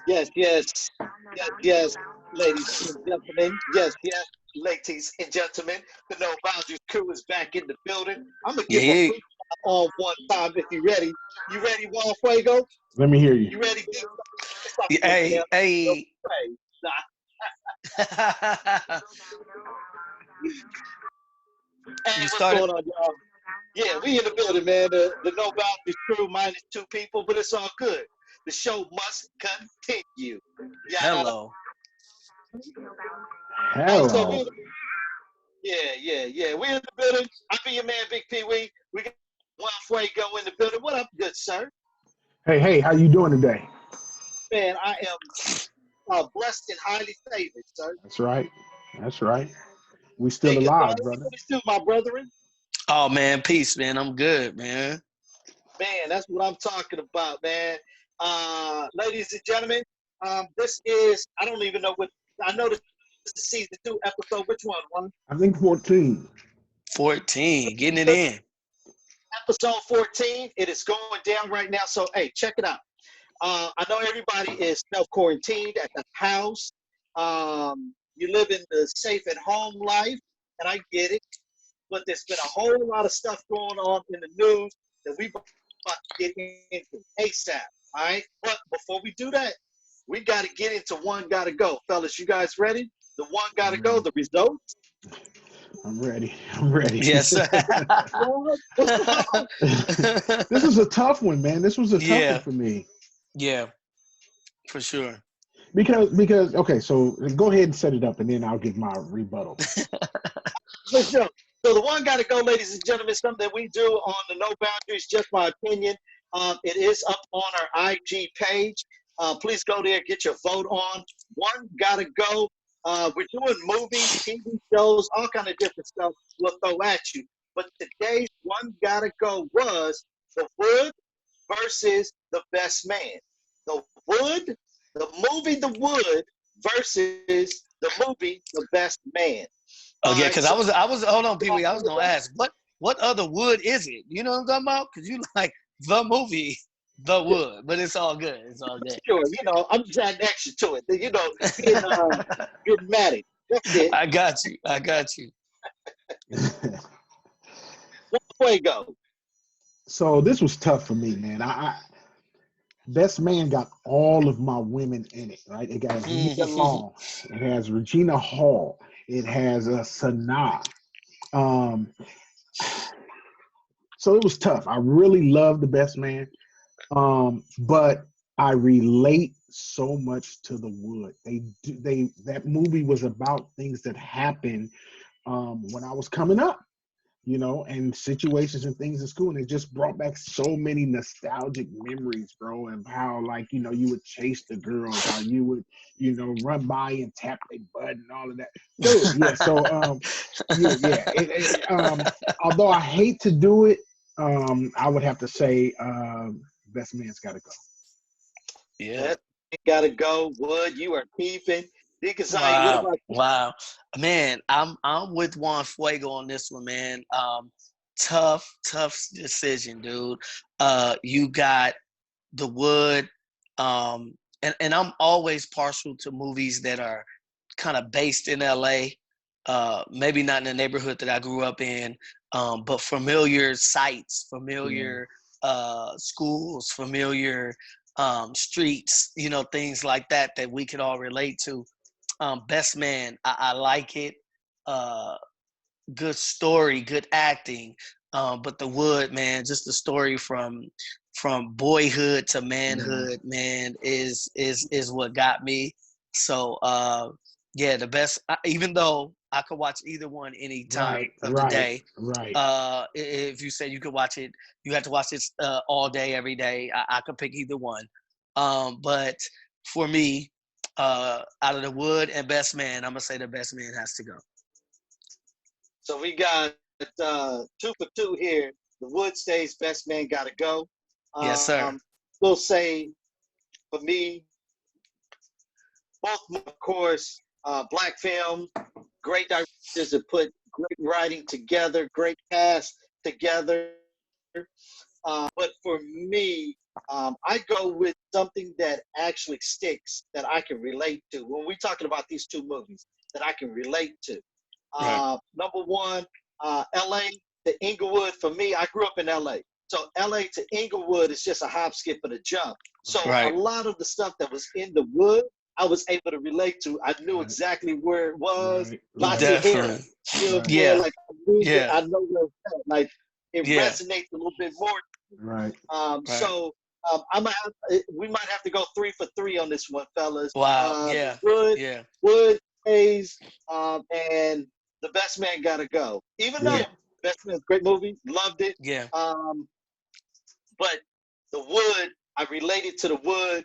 Yes, yes, yes, yes, ladies and gentlemen. Yes, yes, ladies and gentlemen. The No Boundaries crew is back in the building. I'm gonna Yeah, give a yeah. freestyle on one time if you're ready. You ready, Juan Fuego? Let me hear you. You ready, Big? It's like Yeah, a little hey, damn no hey. way. Nah. Hey, You what's started. going on, y'all? Yeah, we in the building, man. The No Boundaries crew minus two people, but it's all good. The show must continue. Yeah. Hello. Hey, so we Hello. yeah. We're in the building. I be your man, Big Pee Wee. We got Juan Fuego in the building. What up, good sir? Hey, how you doing today? Man, I am blessed and highly favored, sir. That's right. That's right. We still Big alive, authority. brother. What it do, my brethren? Oh man, peace, man. I'm good, man. Man, that's what I'm talking about, man. Ladies and gentlemen, this is, I don't even know what, I know this is season two, episode, which one? I think 14. 14, getting it in. Episode 14. It is going down right now. So, hey, check it out. I know everybody is self-quarantined at the house. You live in the safe at home life, and I get it. But there's been a whole lot of stuff going on in the news that we about to get into ASAP. All right. But before we do that, we got to get into one gotta go. Fellas, you guys ready? The one I'm gotta go, ready. the results. I'm ready. I'm ready. Yes, sir. What's wrong? This is a tough one, man. This was a tough one Yeah, for me. yeah, for sure. Because okay, so go ahead and set it up and then I'll give my rebuttal. For sure. So the one got to go, ladies and gentlemen, something that we do on the No Boundaries, just my opinion. It is up on our IG page. Please go there, get your vote on. One got to go. We're doing movies, TV shows, all kind of different stuff we'll throw at you. But today's one got to go was The Wood versus The Best Man. The Wood, the movie The Wood versus the movie The Best Man. All Oh yeah, right, because so I was hold on, Pee Wee. I was gonna ask what other wood is it? You know what I'm talking about? Because you like the movie, The Wood, but it's all good. It's all good. sure, I'm just adding extra to it. Getting dramatic. That's it. I got you. I got you. One fuego. So this was tough for me, man. I Best Man got all of my women in it, right? It got Nia Long, it has Regina Hall, it has Sanaa. Um, so it was tough. I really love The Best Man, but I relate so much to The Wood. That movie was about things that happened when I was coming up, and situations and things in school. And it just brought back so many nostalgic memories, bro, and how, like, you would chase the girls, how you would, run by and tap their butt and all of that. Dude, yeah. So, yeah. Although I hate to do it, I would have to say, Best Man's got to go. Yeah. That gotta go. Wood, you are peeping. Dikazai, what Wow. about you? Wow. Man, I'm with Juan Fuego on this one, man. Tough decision, dude. You got The Wood. And I'm always partial to movies that are kind of based in LA. Maybe not in the neighborhood that I grew up in, but familiar sites, Yeah. familiar schools, familiar streets, things like that we could all relate to. Best Man, I like it. Uh, Good story, good acting. But The Wood, man, just the story from boyhood to Yeah. manhood, man, is what got me. So yeah, the best. Even though I could watch either one any time Right, of the right, day. right. If you say you could watch it, you have to watch this all day, every day. I could pick either one. But for me, out of The Wood and Best Man, I'm gonna say The Best Man has to go. So we got two for two here. The Wood stays, best man gotta go. Yes, Um, sir. we'll say for me, both of course, black film, great directors that put great writing together, great cast together. But for me, I go with something that actually sticks that I can relate to. When we're talking about these two movies that I can relate to, Right. number one, LA to Inglewood. For me, I grew up in LA. So LA to Inglewood is just a hop, skip, and a jump. So a Right. lot of the stuff that was in the wood, I was able to relate to. I knew Right. exactly where it was. Right. La Right. Sierra, Definitely. you know what I'm Right. saying? Yeah. Like I knew that, Yeah. I know where it's at. Like it Yeah. resonates a little bit more. Right. Right. So I'm gonna we might have to go 3 for 3 on this one, fellas. Wow. Yeah. Wood, Yeah. Wood, Hayes, and the best man gotta go. Even though Yeah. Yeah. Best Man's a great movie, loved it. Yeah. Um, but the Wood, I related to the Wood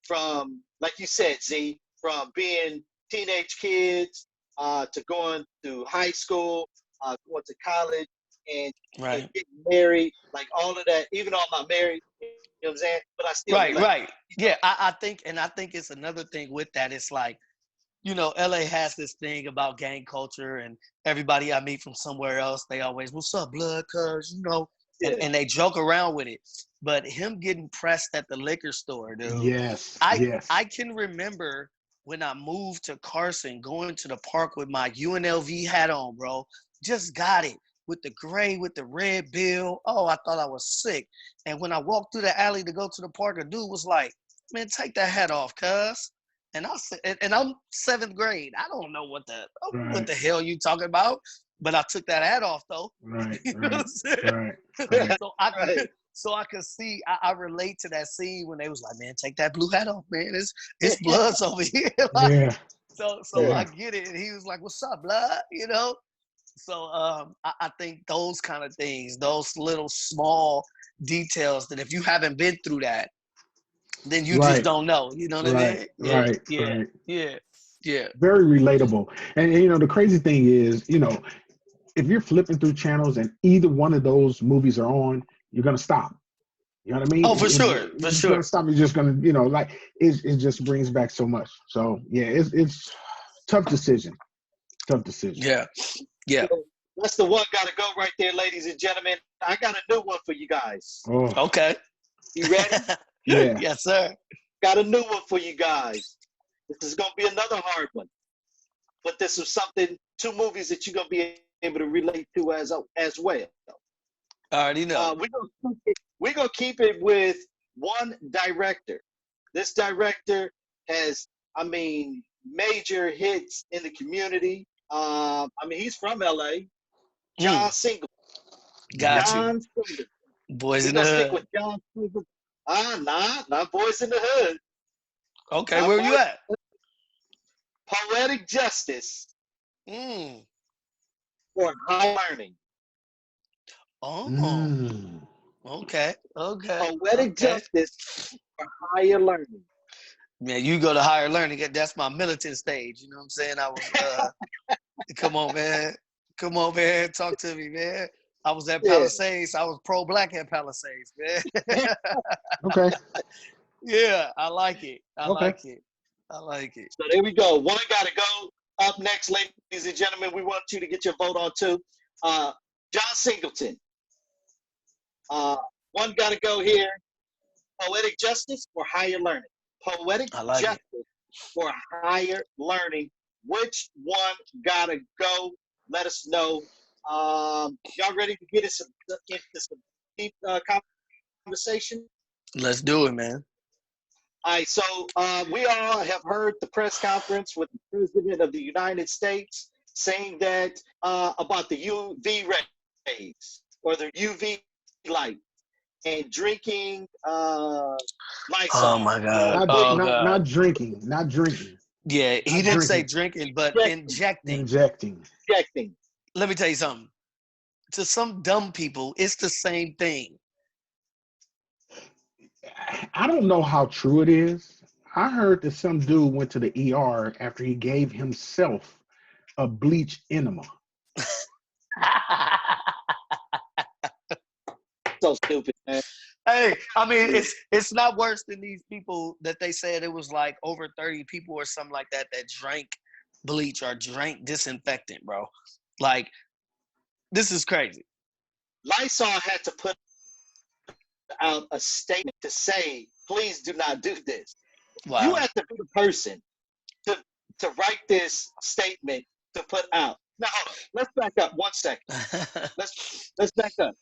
from, like you said, Z, from being teenage kids to going to high school, going to college, and Right. getting married, like all of that. Even though I'm not married, you know what I'm saying? But I still Right. relate. Right. Yeah. I think it's another thing with that. It's like, LA has this thing about gang culture, and everybody I meet from somewhere else, they always, "What's up, blood?" Cuz, and Yeah, they joke around with it. But him getting pressed at the liquor store, dude, Yes. I Yes. I can remember when I moved to Carson, going to the park with my UNLV hat on, bro. Just got it with the gray, with the red bill. Oh, I thought I was sick. And when I walked through the alley to go to the park, a dude was like, "Man, take that hat off, cuz." And I said, and I'm seventh grade. I don't know what Right. the hell you talking about. But I took that hat off though. Right. You know what Right. I'm saying? Right. Right. So I right. could see, I relate to that scene when they was like, "Man, take that blue hat off, man. It's bloods over here." Like, Yeah. so Yeah. I Yeah. get it. And he was like, "What's up, blood?" So I think those kind of things, those little small details that if you haven't been through that, then you just Right. don't know. You know what I Right. mean? Yeah, Right. yeah, Right. yeah, yeah. Very relatable. And the crazy thing is, if you're flipping through channels and either one of those movies are on, you're gonna stop. You know what I mean? Oh, for sure, for You're just gonna sure. stop. You're just gonna, like it just brings back so much. So yeah, it's tough decision. Tough decision. Yeah, yeah. So that's the one gotta go right there, ladies and gentlemen. I got a new one for you guys. Oh Okay. You ready? yeah. Yes, sir. Got a new one for you guys. This is gonna be another hard one. But this is something, two movies that you're gonna be able to relate to as well. I already know. We're gonna keep it with one director. This director has, I mean, major hits in the community. I mean, he's from LA. Mm, John Singleton. got you. John Singleton. Boys We're in the gonna stick hood. with John Singleton. Not Boys in the Hood. Okay, Not where you Boys. at? Poetic Justice Mm. for High Learning. Oh. Mm. Okay. Okay. Poetic Okay. Justice for Higher Learning. Man, you go to higher learning. That's my militant stage. You know what I'm saying? I was come on, man. Come on, man. Talk to me, man. I was at Yeah. Palisades. I was pro-black at Palisades, man. Okay. Yeah, I like it. I Okay. like it. I like it. So there we go. One got to go. Up next, ladies and gentlemen, we want you to get your vote on too. John Singleton. Uh, one got to go here. Poetic Justice or Higher Learning? Poetic I like it. Justice or Higher Learning? Which one got to go? Let us know. Y'all ready to get into some deep conversation? Let's do it, man. All right, so we all have heard the press conference with the President of the United States saying that about the UV rays or the UV light and drinking Oh Lysol my or God. Not Oh whatever, not God. not drinking. Not drinking. Yeah, he Not didn't say drinking. drinking, but injecting, injecting. Injecting. injecting. Let me tell you something. To some dumb people, it's the same thing. I don't know how true it is. I heard that some dude went to the ER after he gave himself a bleach enema. So stupid, man. Hey, I mean, it's not worse than these people that they said it was like over 30 people or something like that drank bleach or drank disinfectant, bro. Like, this is crazy. Lysol had to put out a statement to say, please do not do this. You Wow. have to be the person to, to write this statement to put out. Now, hold on. Let's back up 1 second. Let's let's back up.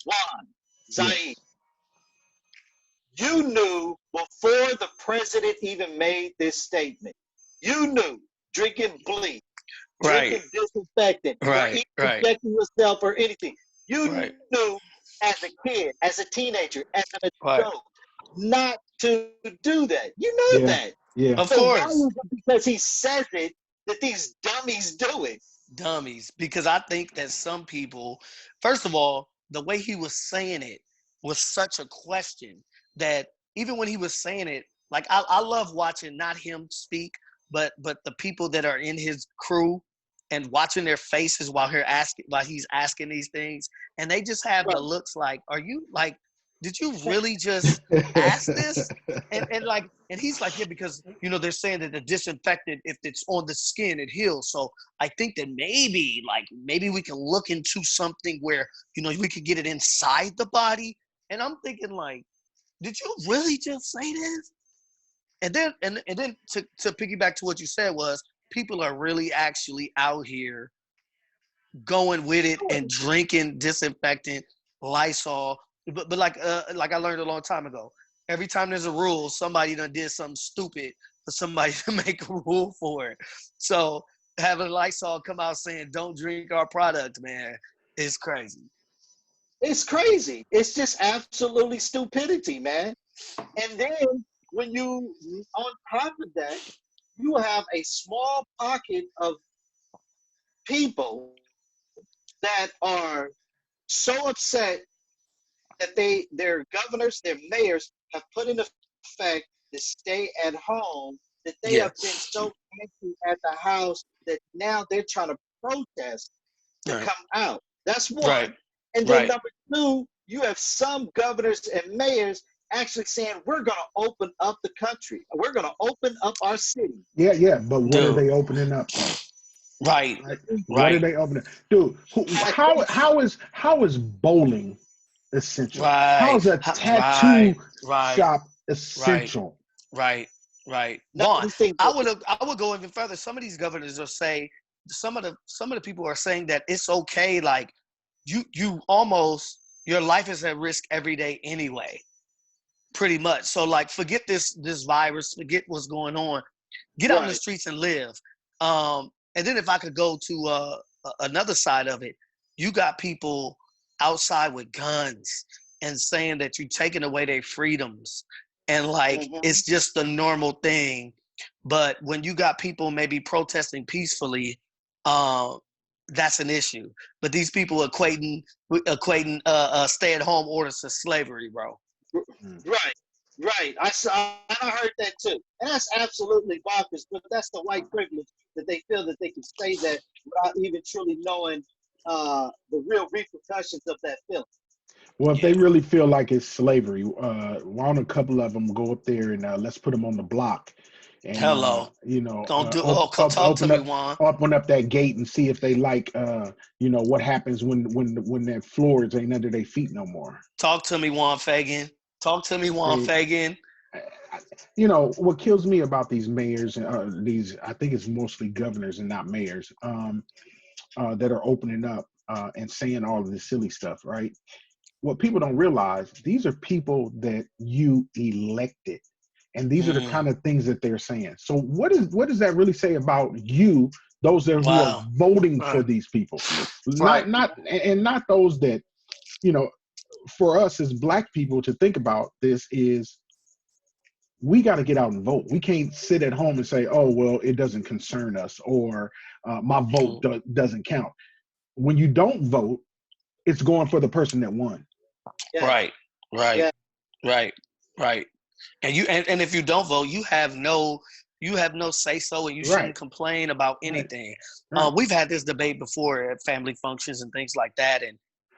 Juan, Zaid, Yes. you knew before the president even made this statement. You knew drinking bleach, Right. drinking disinfectant, or Right. even Right. injecting yourself or anything. You Right. knew as a kid, as a teenager, as an Right. adult, not to do that. You know Yeah. that. Yeah. Of So why course. is it because he says it that these dummies do it? Dummies, because I think that some people, first of all, the way he was saying it was such a question that even when he was saying it, like I love watching not him speak, but the people that are in his crew and watching their faces while he's asking these things, and they just have the Right. looks like, are you like, did you really just ask this? And he's like, yeah, because they're saying that the disinfectant, if it's on the skin, it heals. So I think that maybe we can look into something where we could get it inside the body. And I'm thinking like, did you really just say this? And then to piggyback to what you said was people are really actually out here going with it and drinking disinfectant, Lysol. But like I learned a long time ago, every time there's a rule, somebody done did something stupid for somebody to make a rule for it. So having Lysol come out saying don't drink our product, man, is crazy. It's crazy. It's just absolutely stupidity, man. And then when you, on top of that, you have a small pocket of people that are so upset that their governors, their mayors have put in effect the stay at home, that they Yeah. have been so angry at the house that now they're trying to protest to Right. come out. That's Right. one. And then Right. number two, you have some governors and mayors actually saying, we're going to open up the country. We're going to open up our city. Yeah, yeah. But what are Dude. they opening up though? Right. Right? What are Right. they opening? Dude, I think, how is bowling essential? How Right. is a Right. tattoo Right. shop Right. essential? Right, right. no, Vaughn, these things, I would go even further. Some of these governors will say some of the people are saying that it's okay, like you almost your life is at risk every day anyway, pretty much. So like forget this virus, forget what's going on. Get out in the right. streets and live. And then if I could go to another side of it, you got people outside with guns and saying that you're taking away their freedoms, and like Mm-hmm. it's just a normal thing. But when you got people maybe protesting peacefully, uh, that's an issue. But these people equating stay-at-home orders to slavery, bro. Mm. Right, right. I heard that too, and that's absolutely bonkers. But that's the white privilege that they feel that they can say that without even truly knowing the real repercussions of that feeling. Well, if Yeah. they really feel like it's slavery, why don't a couple of them go up there and let's put them on the block, and Hello. Don't do. Oh, talk to open me, up Juan. that gate and see if they like what happens when their floors ain't under their feet no more. Talk to me, Juan Fagan. Talk to me, Juan See, Fagan. what kills me about these mayors, these I think it's mostly governors and not mayors, that are opening up and saying all of this silly stuff, right? What people don't realize, these are people that you elected, and these are the Mm, kind of things that they're saying. So what does that really say about you, those that who are wow. voting for Right. these people? Right. Not those that, you know for us as black people to think about this is, we got to get out and vote. We can't sit at home and say, oh well, it doesn't concern us, or my vote Mm, doesn't count. When you don't vote, it's going for the person that won. Yeah, right. Right. yeah, Right. Right. And if you don't vote, you have no say so, and you Right, shouldn't complain about right, anything. right. We've had this debate before at family functions and things like that,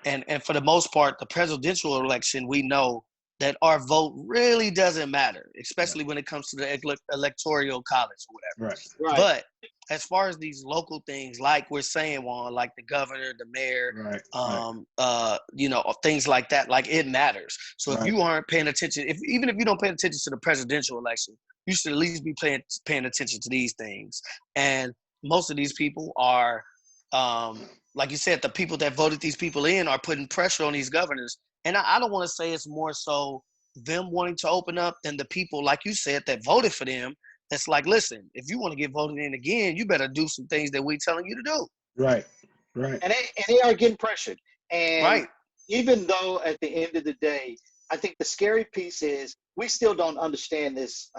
and for the most part, the presidential election, we know that our vote really doesn't matter, especially when it comes to the electoral college or whatever. Right. Right. But as far as these local things, like we're saying, Juan, like the governor, the mayor, things like that, like it matters. So if you aren't paying attention, even if you don't pay attention to the presidential election, you should at least be paying attention to these things. And most of these people are, like you said, the people that voted these people in are putting pressure on these governors. And I don't want to say it's more so them wanting to open up than the people, like you said, that voted for them. That's like, listen, if you want to get voted in again, you better do some things that we're telling you to do. Right. And they are getting pressured. And right. even though at the end of the day, I think the scary piece is we still don't understand this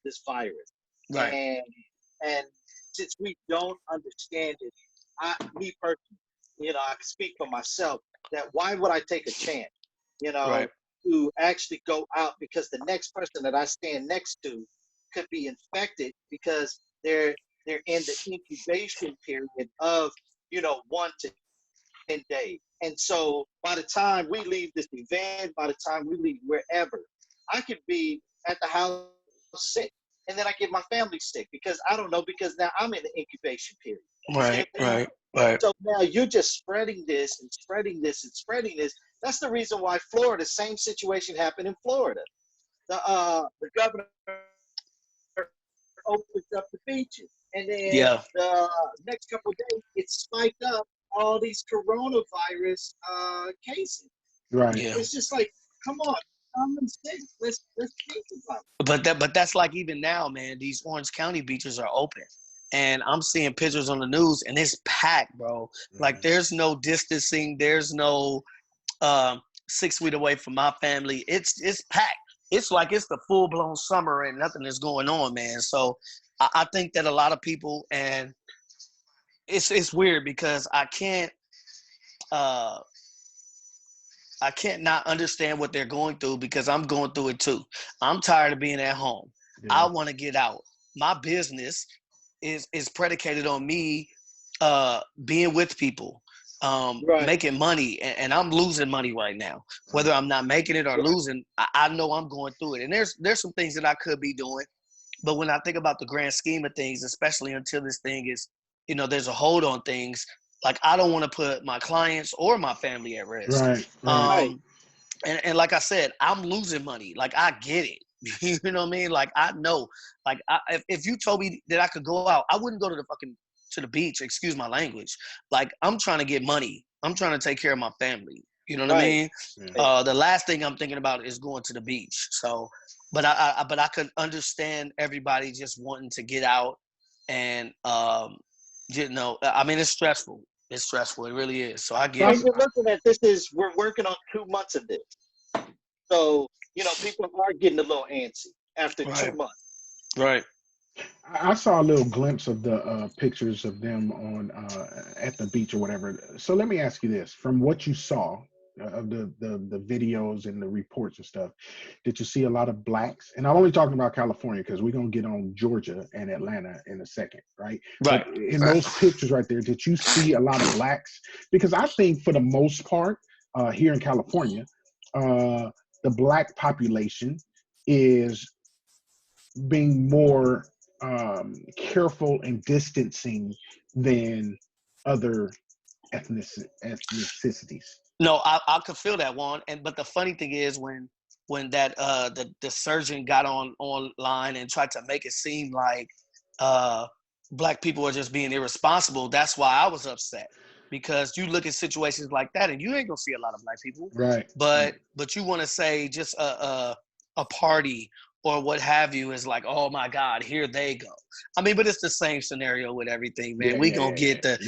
this virus. Right. And since we don't understand it, me personally, I can speak for myself that why would I take a chance, Right. to actually go out because the next person that I stand next to could be infected because they're in the incubation period of 1 to 10 days. And so by the time we leave this event, by the time we leave wherever, I could be at the house sick. And then I get my family sick because I don't know, because now I'm in the incubation period. Right. So now you're just spreading this and spreading this and spreading this. That's the reason why Florida, same situation happened in Florida. The governor opens up the beaches, and then Yeah. the next couple of days it spiked up all these coronavirus cases. Right. Yeah. It's just like, come on, common sense. Let's think about it. But that's like even now, man. These Orange County beaches are open, and I'm seeing pictures on the news, and it's packed, bro. Like there's no distancing, there's no 6 feet away from my family. It's packed. It's like it's the full blown summer and nothing is going on, man. So I think that a lot of people, and it's weird because I can't not understand what they're going through because I'm going through it too. I'm tired of being at home. Yeah. I want to get out. My business is predicated on me being with people, making money, and I'm losing money right now. Whether I'm not making it or losing, I know I'm going through it. And there's some things that I could be doing, but when I think about the grand scheme of things, especially until this thing is, there's a hold on things. Like I don't want to put my clients or my family at risk. Right. And like I said, I'm losing money. Like I get it. You know what I mean? Like I know. Like if you told me that I could go out, I wouldn't go to the beach. Excuse my language. Like I'm trying to get money. I'm trying to take care of my family. You know what I mean? The last thing I'm thinking about is going to the beach. So, but I could understand everybody just wanting to get out, and I mean it's stressful. It's stressful. It really is. So I get it. We're looking at this we're working on 2 months of this. So, people are getting a little antsy after 2 months. Right. I saw a little glimpse of the pictures of them on at the beach or whatever. So let me ask you this: from what you saw of the videos and the reports and stuff, did you see a lot of blacks? And I'm only talking about California because we're gonna get on Georgia and Atlanta in a second, right? Right. But in those pictures right there, did you see a lot of blacks? Because I think for the most part, here in California, the black population is being more careful and distancing than other ethnicities. No, I could feel that one. But the funny thing is when that the surgeon got online and tried to make it seem like black people are just being irresponsible, that's why I was upset. Because you look at situations like that and you ain't gonna see a lot of black people. Right. But you want to say just a party or what have you is like, oh my God, here they go. I mean, but it's the same scenario with everything, man. We gonna get the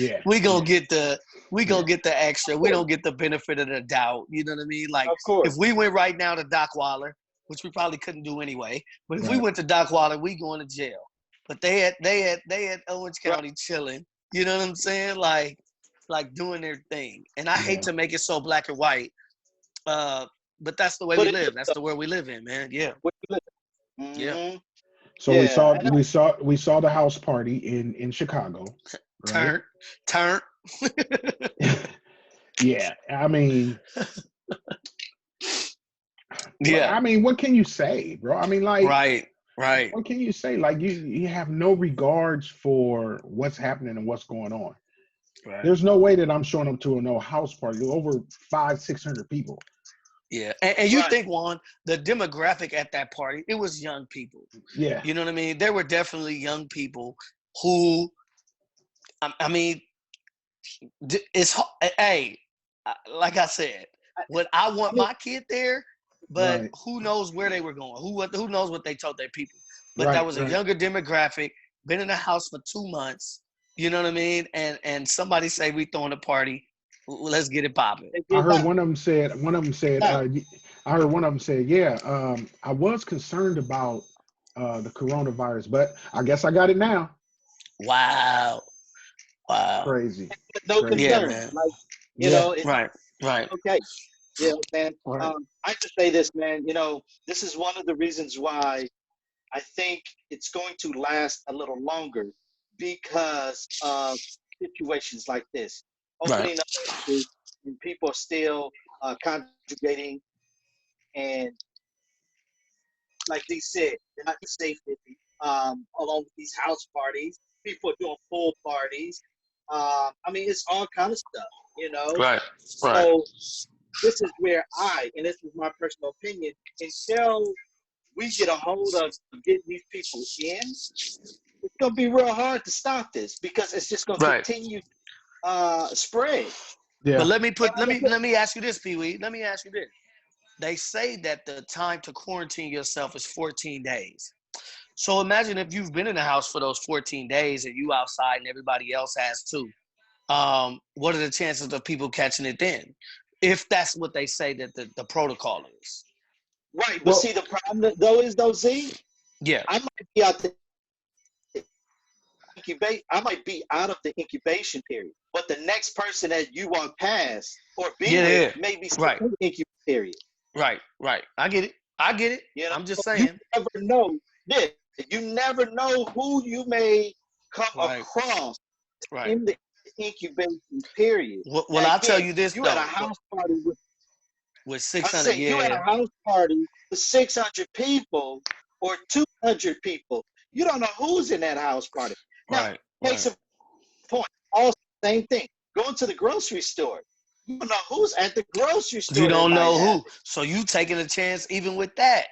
extra. We don't get the benefit of the doubt. You know what I mean? Like if we went right now to Dockwaller, which we probably couldn't do anyway, but if we went to Dockwaller, we going to jail. But they at Orange County chilling. You know what I'm saying? Like doing their thing. And I hate to make it so black and white. But that's the way we live. That's the world we live in, man. Yeah. Yeah. So we saw the house party in Chicago. Right? Turn. Yeah, I mean, Yeah. I mean, what can you say, bro? I mean, like, Right. Right. what can you say? Like, you have no regards for what's happening and what's going on. Right. There's no way that I'm showing up to a no house party over 500-600 people. Yeah. And you Right. think, Juan, the demographic at that party, it was young people. Yeah, You know what I mean? There were definitely young people who, I mean, it's, hey, like I said, what I I want mean, my kid there, but right, who knows where they were going? Who knows what they told their people? But that right, was a right. younger demographic, been in the house for 2 months. You know what I mean? And somebody say we throwing a party, let's get it popping. they I get heard down. one of them said. I heard one of them say, yeah. I was concerned about the coronavirus, but I guess I got it now. Wow, wow, Crazy, No yeah, crazy. concern. man, Like, Yeah, it's right, right, okay. Man. right, I just say this, man. This is one of the reasons why I think it's going to last a little longer because of situations like this. right, Opening up places and people are still congregating, and like they said, they're not safe along with these house parties. People are doing full parties. I mean, it's all kind of stuff, you know. right, right, So this is where and this is my personal opinion, until we get a hold of getting these people in, it's gonna be real hard to stop this because it's just gonna right. continue spread. But yeah, let me ask you this, Pee Wee. Let me ask you this. They say that the time to quarantine yourself is 14 days. So imagine if you've been in the house for those 14 days and you outside and everybody else has too. What are the chances of people catching it then? If that's what they say that the protocol is. Right, but well, see the problem though is though, Z, Yeah, I might be out the I might be out of the incubation period, but the next person that you walk past or be yeah, with yeah. may be still Right, in the incubation period. right, right. I get it. I get it. You know, I'm just you saying. never know. Yeah, you never know who you may come Right, across right. in the incubation period. Well, Now I'll tell again, you this you at a though. house party with With I 600, say you at yeah. a house party with 600 people or 200 people. You don't know who's in that house party. Now, Right, case right. in point, also same thing. Going to the grocery store. You don't know who's at the grocery You store that don't might know have who. So you taking a chance even with that.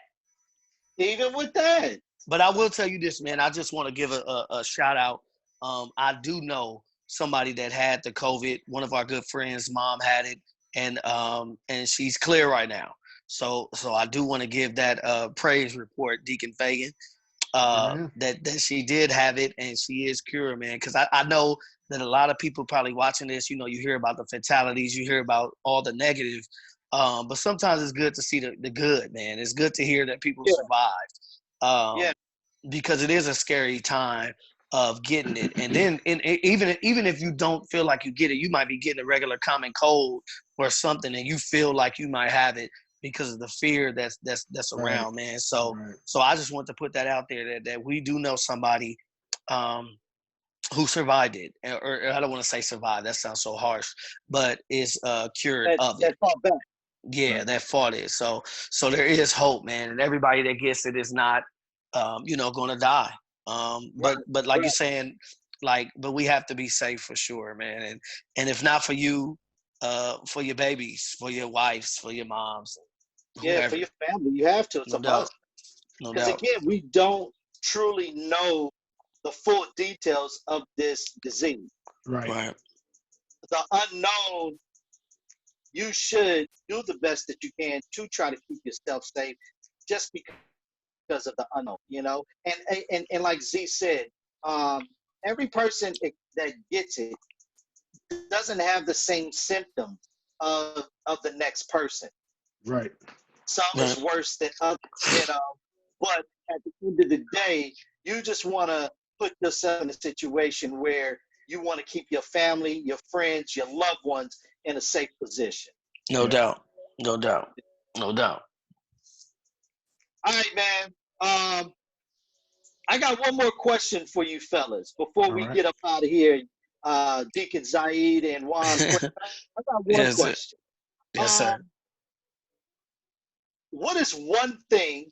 it. Even with that. But I will tell you this, man. I just want to give a shout out. I do know somebody that had the COVID. One of our good friends' mom had it, and she's clear right now. So I do want to give that praise report, Deacon Fagan, amen. that she did have it and she is cured, man. Because I know that a lot of people probably watching this, you know, you hear about the fatalities, you hear about all the negative, but sometimes it's good to see the good, man. It's good to hear that people Yeah, survived. Um, yeah, because it is a scary time of getting it. And then even if you don't feel like you get it, you might be getting a regular common cold or something, and you feel like you might have it because of the fear that's Right, around, man. So right. so I just want to put that out there that we do know somebody um, who survived it, or I don't want to say survived. That sounds so harsh, but is cured of it. that fought back. Yeah, Right. that fought it. So there is hope, man, and everybody that gets it is not, going to die. Right, But like you're right. saying, but we have to be safe for sure, man. And if not for you, for your babies, for your wives, for your moms, Yeah, for whoever, your family, you have to. It's no a doubt, must. no Because doubt. again, we don't truly know the full details of this disease. Right. Right. The unknown, you should do the best that you can to try to keep yourself safe just because of the unknown, you know? And like Z said, um, every person that gets it doesn't have the same symptoms of the next person. Right. Some is Right. worse than others, you know. But at the end of the day, you just want to put yourself in a situation where you want to keep your family, your friends, your loved ones in a safe position. No Yeah. doubt. No doubt. No doubt. All right, man. I got one more question for you fellas before All we right. get up out of here. Deacon Zaid and Juan, I got one Yes, sir. question. Yes, Um, sir. what is one thing,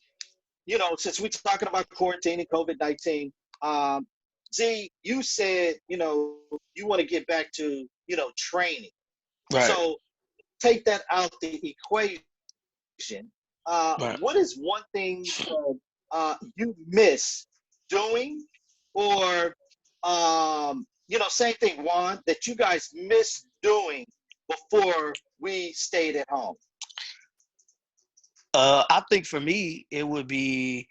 since we're talking about quarantine and COVID-19, um, Z, you said, you want to get back to, training. Right, So take that out the equation. What right. is one thing that you miss doing, or same thing, Juan, that you guys miss doing before we stayed at home? I think for me, it would be,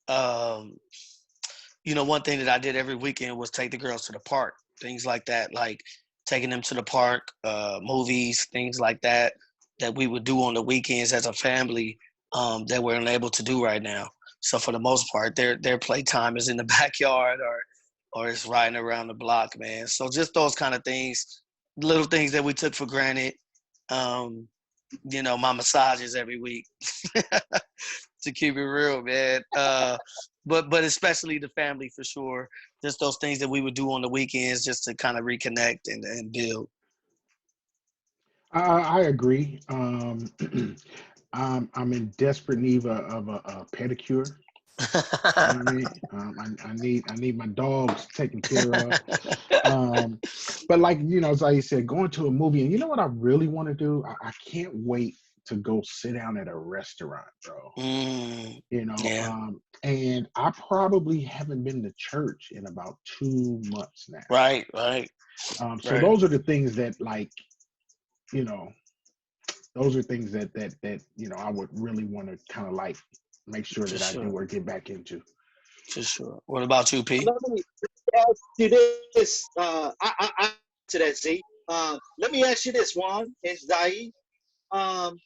um, one thing that I did every weekend was take the girls to the park, things like that, like taking them to the park, movies, things like that, that we would do on the weekends as a family, that we're unable to do right now. So for the most part, their playtime is in the backyard or it's riding around the block, man. So just those kind of things, little things that we took for granted. Um, my massages every week to keep it real, man. But especially the family for sure. Just those things that we would do on the weekends just to kind of reconnect and build. I agree. I'm in desperate need of a pedicure. You know what I mean? I need my dogs taken care of. Um, but like as I said, going to a movie, and you know what I really want to do? I can't wait to go sit down at a restaurant, bro. mm, You know, yeah. and I probably haven't been to church in about 2 months now. Right. Right. So Right. those are the things that, like, you know, those are things that I would really want to kind of like make sure For that I do sure. or get back into. For sure. What about you, P? Let me ask you this. I to that, Z. Let me ask you this, Juan and Zaid. Um,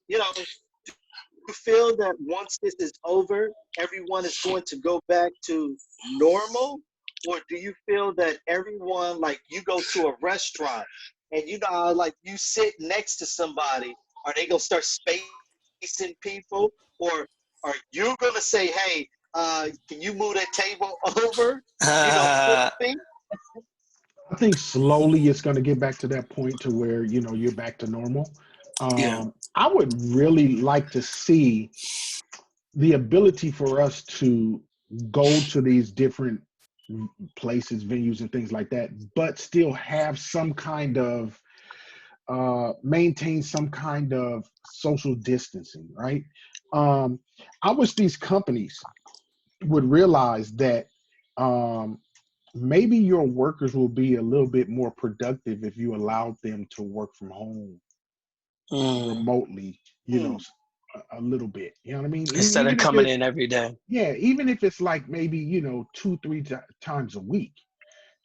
do you feel that once this is over, everyone is going to go back to normal? Or do you feel that everyone, like you go to a restaurant and like you sit next to somebody, are they gonna start spacing people? Or are you gonna say, hey, can you move that table over? 4 feet? I think slowly it's going to get back to that point to where you're back to normal. Yeah. I would really like to see the ability for us to go to these different places, venues, and things like that, but still have some kind of maintain some kind of social distancing, right? Um, I wish these companies would realize that um, maybe your workers will be a little bit more productive if you allowed them to work from home Mm. remotely, Hmm. a little bit. You know what I mean? Instead of Even if coming it's, in every day. yeah, even if it's like maybe, two, times a week.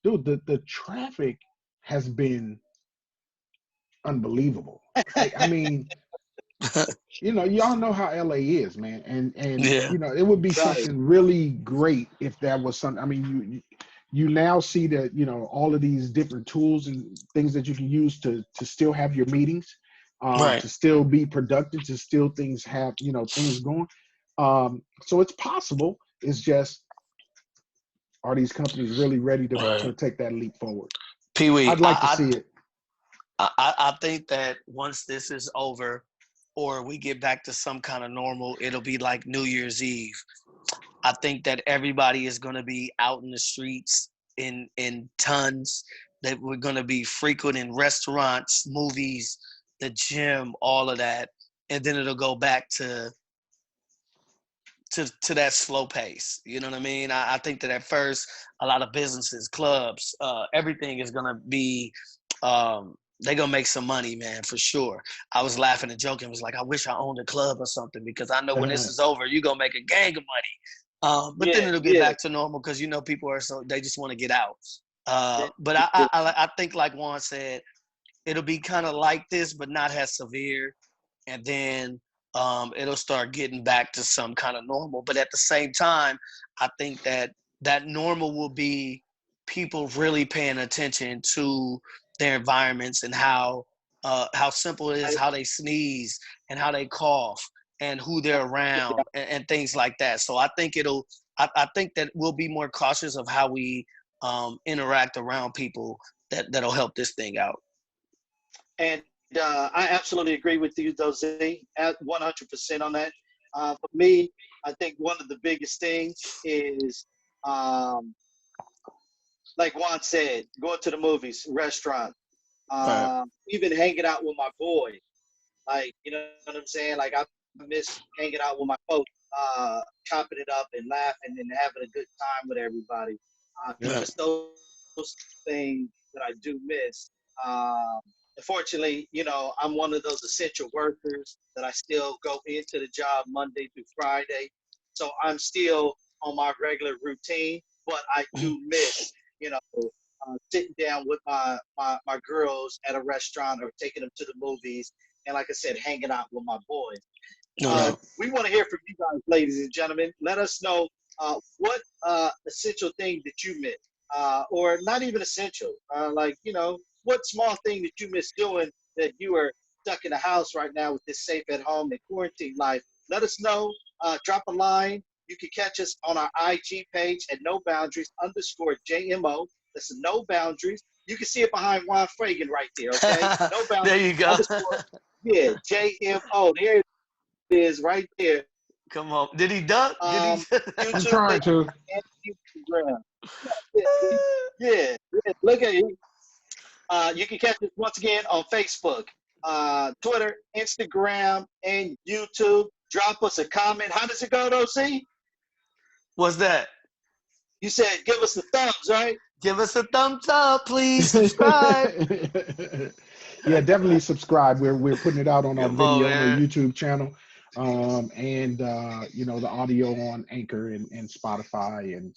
Dude, the traffic has been unbelievable, right? I mean, y'all know how LA is, man. And Yeah. it would be Right. something really great if that was something. I mean, you now see that, all of these different tools and things that you can use to still have your meetings, Right. to still be productive, to still things have, things going. So it's possible. It's just, are these companies really ready to Right. take that leap forward? Pee Wee, I'd like to see it. I think that once this is over or we get back to some kind of normal, it'll be like New Year's Eve. I think that everybody is going to be out in the streets in tons, that we're going to be frequenting restaurants, movies, the gym, all of that. And then it'll go back to that slow pace. You know what I mean? I think that at first, a lot of businesses, clubs, everything is gonna be. They're gonna make some money, man, for sure. I was laughing and joking. Was like, I wish I owned a club or something because I know when this is over, you're gonna make a gang of money. But then Yeah, it'll get yeah. back to normal because people are they just want to get out. That- But I think like Juan said, it'll be kind of like this, but not as severe. And then it'll start getting back to some kind of normal. But at the same time, I think that that normal will be people really paying attention to their environments and how simple it is, how they sneeze and how they cough and who they're around and things like that. So I think I think that we'll be more cautious of how we interact around people that'll help this thing out. And I absolutely agree with you, Dozy, at 100% on that. For me, I think one of the biggest things is, um, like Juan said, going to the movies, restaurant, Right. even hanging out with my boys. Like, you know what I'm saying? Like, I miss hanging out with my folks, chopping it up and laughing and having a good time with everybody. Right. Just those things that I do miss. Unfortunately, I'm one of those essential workers that I still go into the job Monday through Friday. So I'm still on my regular routine, but I do miss, sitting down with my girls at a restaurant or taking them to the movies. And like I said, hanging out with my boys. No doubt. We want to hear from you guys, ladies and gentlemen. Let us know what essential thing that you miss, or not even essential. Like, what small thing that you miss doing that you are stuck in the house right now with this safe at home and quarantine life. Let us know. Drop a line. You can catch us on our IG page at No Boundaries _JMO. That's No Boundaries. You can see it behind Juan Fragan right there, okay? No There Boundaries you go. underscore, yeah, JMO. There it is right there. Come on. Did he dunk? Did he? I'm YouTube trying to. and Instagram. Yeah, yeah. Look at it. You can catch us once again on Facebook, Twitter, Instagram, and YouTube. Drop us a comment. How does it go, though? See, What's that? you said give us the thumbs, right? Give us a thumbs up, please. Subscribe. Yeah, definitely subscribe. We're putting it out on our Come on, video on our man. YouTube channel, and the audio on Anchor and Spotify and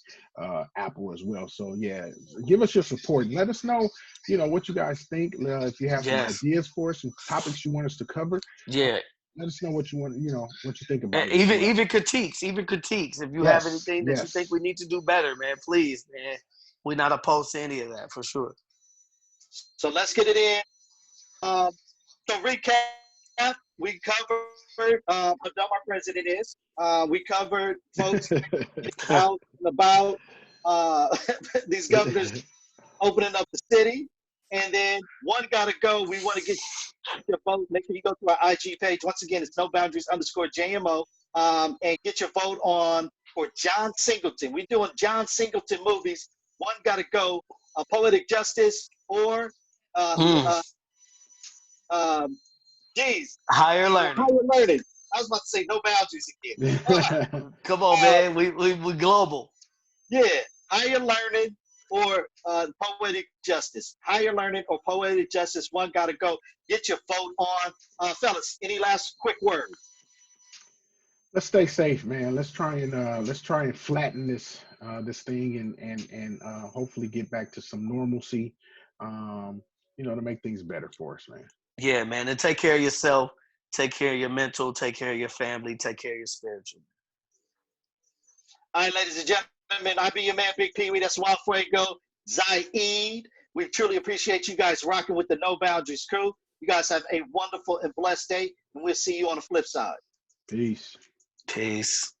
Apple as well. So yeah, give us your support. Let us know, what you guys think. If you have some Yes. ideas for us, some topics you want us to cover, Yeah. let us know what you want. What you think about And it as well. even critiques. Even critiques. If you have Yes, anything that you think yes. we need to do better, man, please, man. We're not opposed to any of that for sure. So let's get it in. So recap, we covered what our president is. We covered folks out and about, uh, these governors opening up the city. And then one got to go. We want to get your vote. Make sure you go to our IG page. Once again, it's No Boundaries _JMO. And get your vote on for John Singleton. We're doing John Singleton movies. One got to go. Poetic Justice or Mm. geez, Higher learning. higher learning. I was about to say no boundaries again. Come on, Uh, man. We global. yeah, higher learning or poetic justice. Higher learning or poetic justice. One got to go. Get your vote on. Fellas, any last quick words? Let's stay safe, man. Let's try and flatten this thing and hopefully get back to some normalcy. To make things better for us, man. Yeah, man. And take care of yourself. Take care of your mental. Take care of your family. Take care of your spiritual. All right, ladies and gentlemen, I be your man, Big Pee Wee. That's Juan Fuego, Zaid. We truly appreciate you guys rocking with the No Boundaries crew. You guys have a wonderful and blessed day, and we'll see you on the flip side. Peace. Peace.